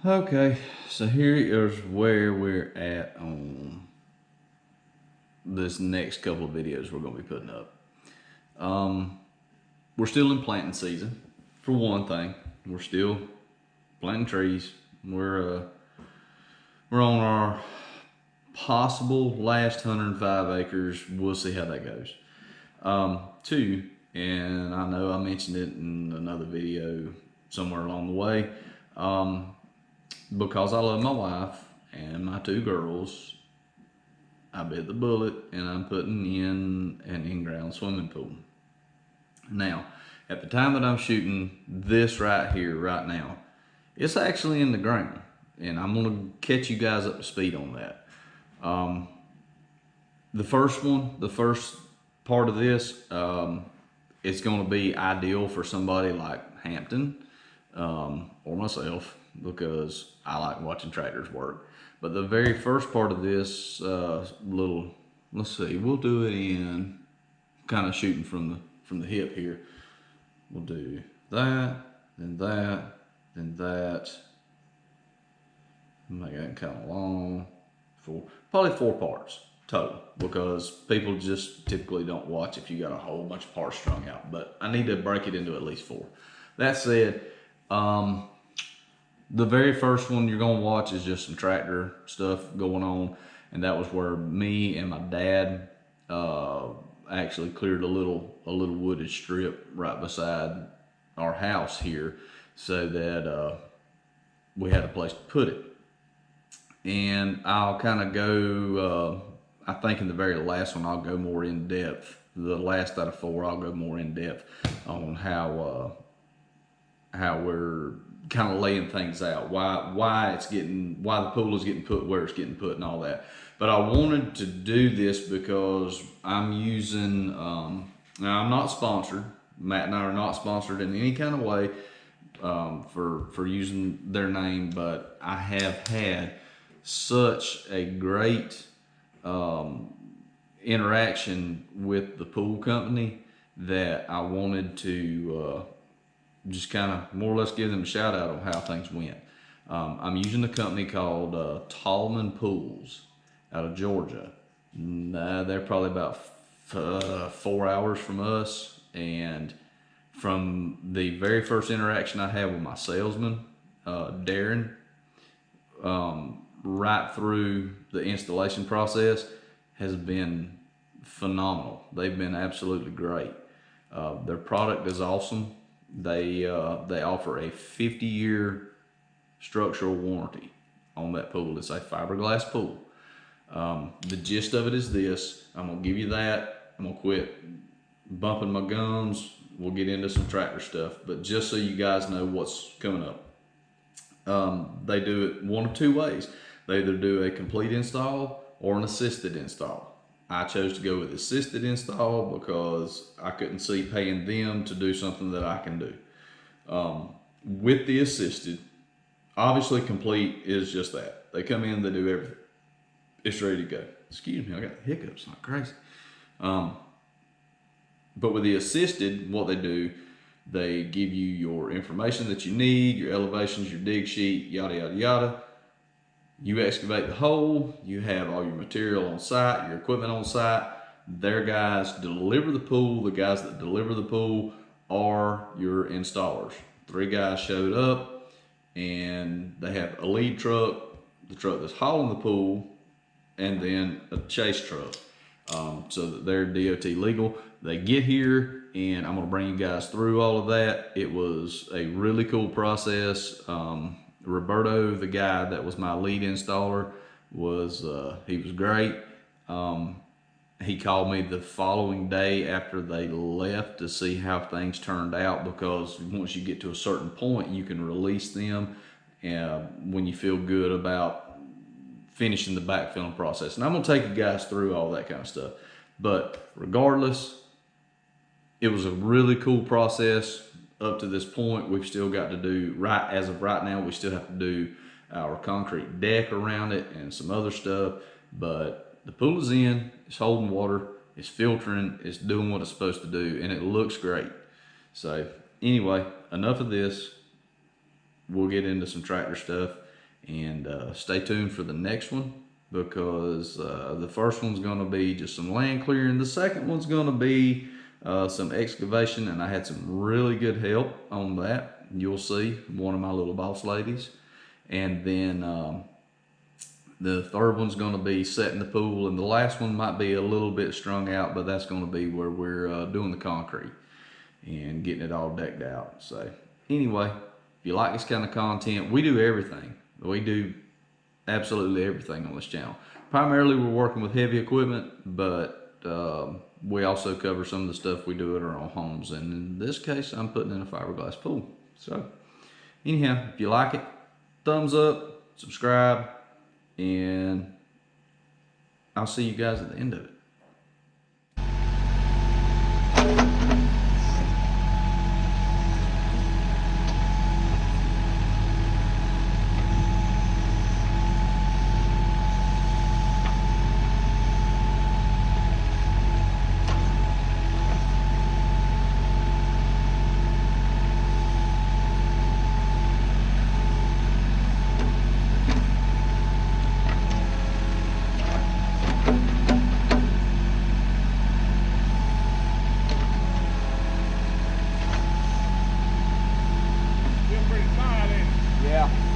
Okay, so here is where we're at on this next couple of videos we're going to be putting up. We're still in planting season, for one thing. We're still planting trees. We're on our possible last 105 acres. We'll see how that goes. Two, and I know I mentioned it in another video somewhere along the way. Because I love my wife and my two girls, I bit the bullet and I'm putting in an in-ground swimming pool. Now, at the time that I'm shooting this right here, right now, it's actually in the ground. And I'm going to catch you guys up to speed on that. The first part of this, it's going to be ideal for somebody like Hampton or myself, because I like watching tractors work. But the very first part of this let's see, we'll do it in kind of shooting from the hip here. We'll do that, then that, then that. Make that kind of long. Probably 4 parts total, because people just typically don't watch if you got a whole bunch of parts strung out. But I need to break it into at least 4. That said, the very first one you're gonna watch is just some tractor stuff going on, and that was where me and my dad actually cleared a little wooded strip right beside our house here, so that we had a place to put it. And I'll kind of go. I think in the very last one I'll go more in depth. The last out of 4 I'll go more in depth on how we're kind of laying things out, why the pool is getting put where it's getting put and all that. But I wanted to do this because I'm using, now I'm not sponsored. Matt and I are not sponsored in any kind of way for using their name, but I have had such a great interaction with the pool company that I wanted to just kind of more or less give them a shout out on how things went. I'm using a company called Tallman Pools out of Georgia. They're probably about 4 hours from us, and from the very first interaction I had with my salesman, Darren, right through the installation process has been phenomenal. They've been absolutely great. Their product is awesome. They offer a 50-year structural warranty on that pool. It's a fiberglass pool. The gist of it is this. I'm gonna give you that. I'm gonna quit bumping my gums. We'll get into some tractor stuff, but just so you guys know what's coming up. They do it one of 2 ways. They either do a complete install or an assisted install. I chose to go with assisted install because I couldn't see paying them to do something that I can do. With the assisted, obviously complete is just that. They come in, they do everything. It's ready to go. Excuse me, I got hiccups like crazy. But with the assisted, what they do, they give you your information that you need, your elevations, your dig sheet, yada, yada, yada. You excavate the hole, you have all your material on site, your equipment on site. Their guys deliver the pool. The guys that deliver the pool are your installers. 3 guys showed up, and they have a lead truck, the truck that's hauling the pool, and then a chase truck, so that they're DOT legal. They get here, and I'm gonna bring you guys through all of that. It was a really cool process. Roberto, the guy that was my lead installer, he was great. He called me the following day after they left to see how things turned out, because once you get to a certain point, you can release them when you feel good about finishing the backfilling process. And I'm gonna take you guys through all that kind of stuff. But regardless, it was a really cool process. Up to this point, we've still got to do, as of right now, we still have to do our concrete deck around it and some other stuff. But the pool is in, it's holding water, it's filtering, it's doing what it's supposed to do, and it looks great. So anyway, enough of this. We'll get into some tractor stuff. And stay tuned for the next one, because the first one's going to be just some land clearing. The second one's going to be some excavation, and I had some really good help on that. You'll see, one of my little boss ladies. And then the third one's going to be setting the pool, and the last one might be a little bit strung out, but that's going to be where we're doing the concrete and getting it all decked out. So anyway, if you like this kind of content, we do everything. We do absolutely everything on this channel. Primarily we're working with heavy equipment, but we also cover some of the stuff we do at our own homes. And in this case, I'm putting in a fiberglass pool. So anyhow, if you like it, thumbs up, subscribe, and I'll see you guys at the end of it. Pretty tight, ain't it? Yeah.